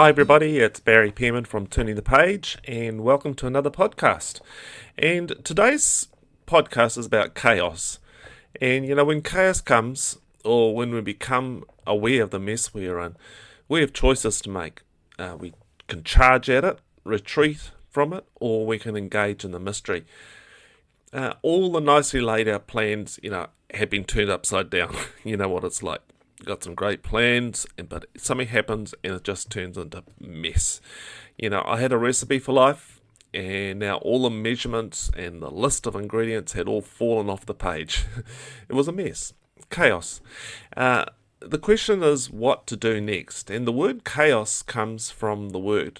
Hi everybody, it's Barry Pearman from Turning the Page, and welcome to another podcast. And today's podcast is about chaos. And when chaos comes, or when we become aware of the mess we're in, we have choices to make. We can charge at it, retreat from it, or we can engage in the mystery. All the nicely laid out plans, have been turned upside down. You know what it's like. Got some great plans, but something happens and it just turns into mess. I had a recipe for life, and now all the measurements and the list of ingredients had all fallen off the page. It was a mess. Chaos. The question is what to do next, and the word chaos comes from the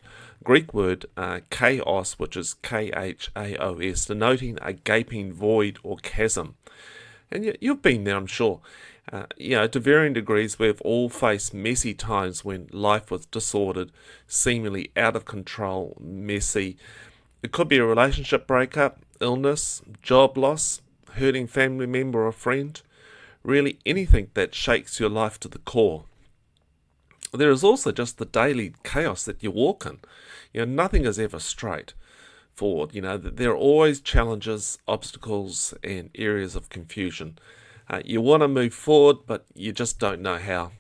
Greek word khaos, which is Khaos, denoting a gaping void or chasm. And you've been there, I'm sure. To varying degrees, we've all faced messy times when life was disordered, seemingly out of control, messy. It could be a relationship breakup, illness, job loss, hurting family member or friend, really anything that shakes your life to the core. There is also just the daily chaos that you walk in. Nothing is ever straight forward. There are always challenges, obstacles, and areas of confusion. You want to move forward, but you just don't know how.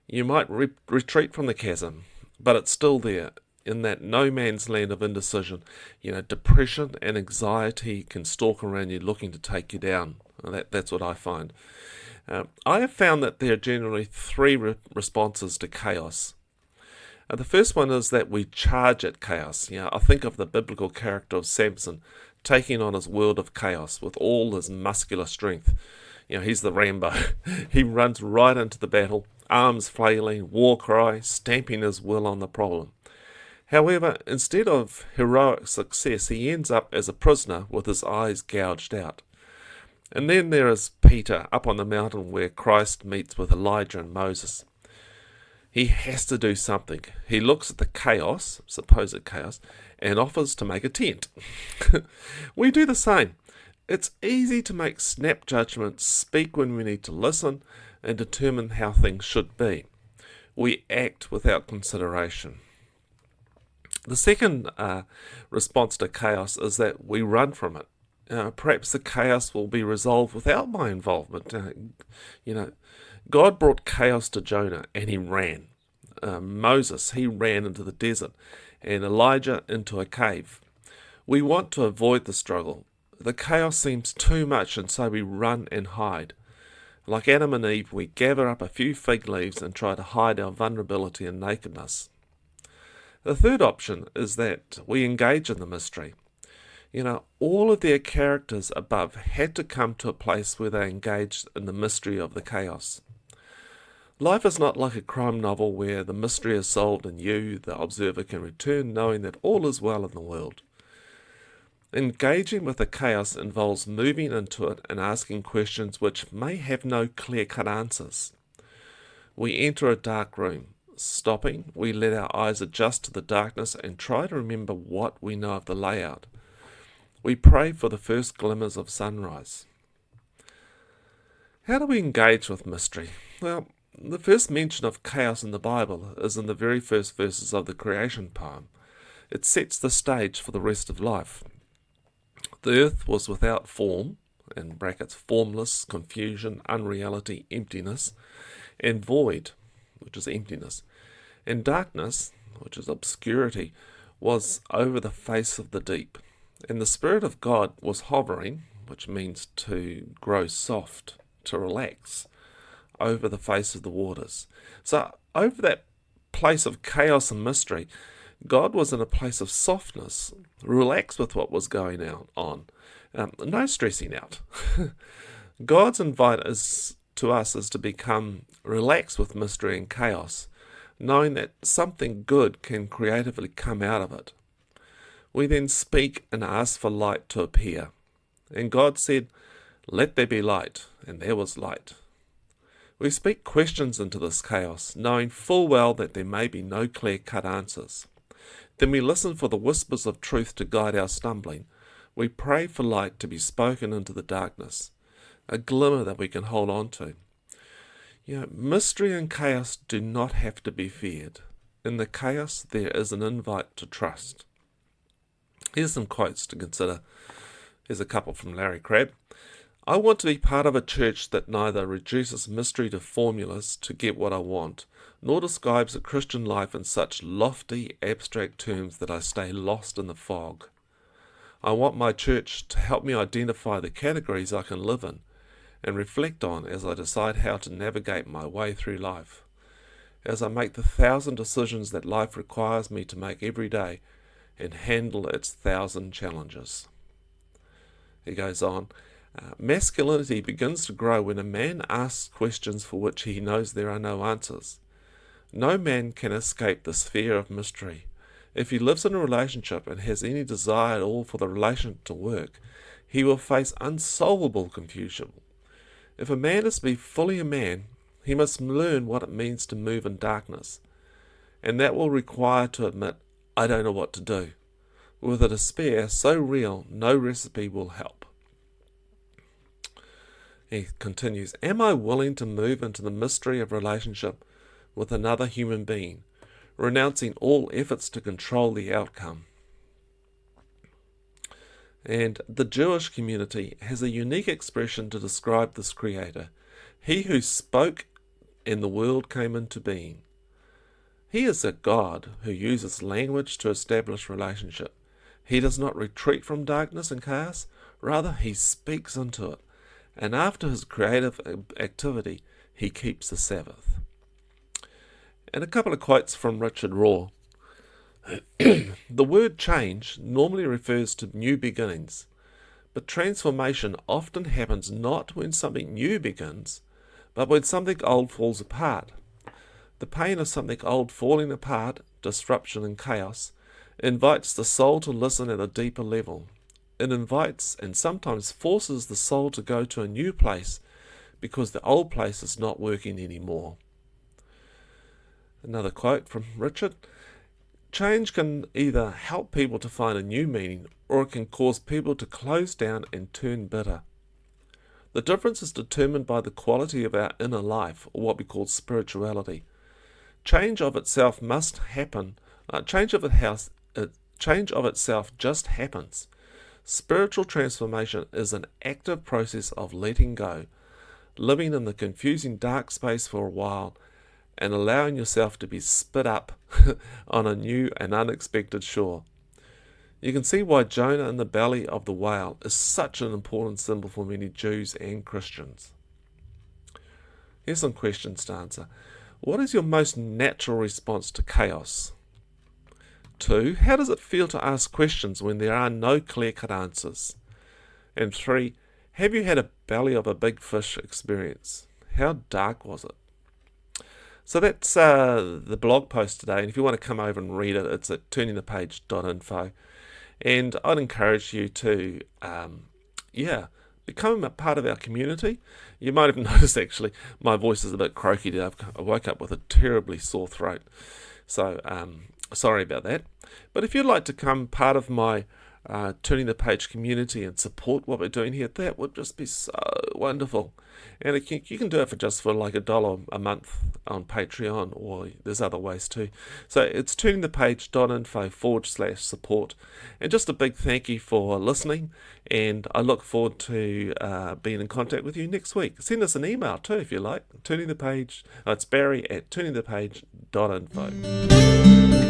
You might retreat from the chasm, but it's still there, in that no man's land of indecision. Depression and anxiety can stalk around you looking to take you down. That's what I find. I have found that there are generally three responses to chaos. The first one is that we charge at chaos. I think of the biblical character of Samson taking on his world of chaos with all his muscular strength. He's the Rambo. He runs right into the battle, arms flailing, war cry, stamping his will on the problem. However, instead of heroic success, he ends up as a prisoner with his eyes gouged out. And then there is Peter up on the mountain where Christ meets with Elijah and Moses. He has to do something. He looks at the chaos, supposed chaos, and offers to make a tent. We do the same. It's easy to make snap judgments, speak when we need to listen, and determine how things should be. We act without consideration. The second response to chaos is that we run from it. Perhaps the chaos will be resolved without my involvement. God brought chaos to Jonah, and he ran. Moses, he ran into the desert, and Elijah into a cave. We want to avoid the struggle. The chaos seems too much, and so we run and hide. Like Adam and Eve, we gather up a few fig leaves and try to hide our vulnerability and nakedness. The third option is that we engage in the mystery. All of their characters above had to come to a place where they engaged in the mystery of the chaos. Life is not like a crime novel where the mystery is solved and you, the observer, can return knowing that all is well in the world. Engaging with the chaos involves moving into it and asking questions which may have no clear-cut answers. We enter a dark room. Stopping, we let our eyes adjust to the darkness and try to remember what we know of the layout. We pray for the first glimmers of sunrise. How do we engage with mystery? Well, the first mention of chaos in the Bible is in the very first verses of the creation poem. It sets the stage for the rest of life. The earth was without form, in brackets, formless, confusion, unreality, emptiness, and void, which is emptiness. And darkness, which is obscurity, was over the face of the deep. And the Spirit of God was hovering, which means to grow soft, to relax, over the face of the waters. So over that place of chaos and mystery, God was in a place of softness, relaxed with what was going on. No stressing out. God's invite to us is to become relaxed with mystery and chaos, knowing that something good can creatively come out of it. We then speak and ask for light to appear. And God said, "Let there be light," and there was light. We speak questions into this chaos, knowing full well that there may be no clear-cut answers. Then we listen for the whispers of truth to guide our stumbling. We pray for light to be spoken into the darkness, a glimmer that we can hold on to. Mystery and chaos do not have to be feared. In the chaos, there is an invite to trust. Here's some quotes to consider. Here's a couple from Larry Crabb. I want to be part of a church that neither reduces mystery to formulas to get what I want, nor describes a Christian life in such lofty, abstract terms that I stay lost in the fog. I want my church to help me identify the categories I can live in and reflect on as I decide how to navigate my way through life. As I make the 1,000 decisions that life requires me to make every day and handle its 1,000 challenges. He goes on, masculinity begins to grow when a man asks questions for which he knows there are no answers. No man can escape the sphere of mystery. If he lives in a relationship and has any desire at all for the relationship to work, he will face unsolvable confusion. If a man is to be fully a man, he must learn what it means to move in darkness, and that will require to admit, I don't know what to do. With a despair so real, no recipe will help. He continues, am I willing to move into the mystery of relationship with another human being, renouncing all efforts to control the outcome? And the Jewish community has a unique expression to describe this creator. He who spoke and the world came into being. He is a God who uses language to establish relationship. He does not retreat from darkness and chaos, rather he speaks into it. And after his creative activity, he keeps the Sabbath. And a couple of quotes from Richard Rohr. The word change normally refers to new beginnings, but transformation often happens not when something new begins, but when something old falls apart. The pain of something old falling apart, disruption and chaos, invites the soul to listen at a deeper level. It invites and sometimes forces the soul to go to a new place because the old place is not working anymore. Another quote from Richard. Change can either help people to find a new meaning or it can cause people to close down and turn bitter. The difference is determined by the quality of our inner life, or what we call spirituality. Change of itself must happen. Change of itself just happens. Spiritual transformation is an active process of letting go, living in the confusing dark space for a while, and allowing yourself to be spit up on a new and unexpected shore. You can see why Jonah in the belly of the whale is such an important symbol for many Jews and Christians. Here's some questions to answer. What is your most natural response to chaos? 2. How does it feel to ask questions when there are no clear-cut answers? And 3. Have you had a belly of a big fish experience? How dark was it? So that's the blog post today, and if you want to come over and read it, it's at turningthepage.info. And I'd encourage you to, become a part of our community. You might have noticed, actually, my voice is a bit croaky today. I woke up with a terribly sore throat. So, sorry about that. But if you'd like to become part of my Turning the Page community and support what we're doing here, that would just be so wonderful. And you can do it for like $1 a month on Patreon, or there's other ways too. So it's turningthepage.info/support. And just a big thank you for listening, and I look forward to being in contact with you next week. Send us an email too if you like. It's Barry at turningthepage.info.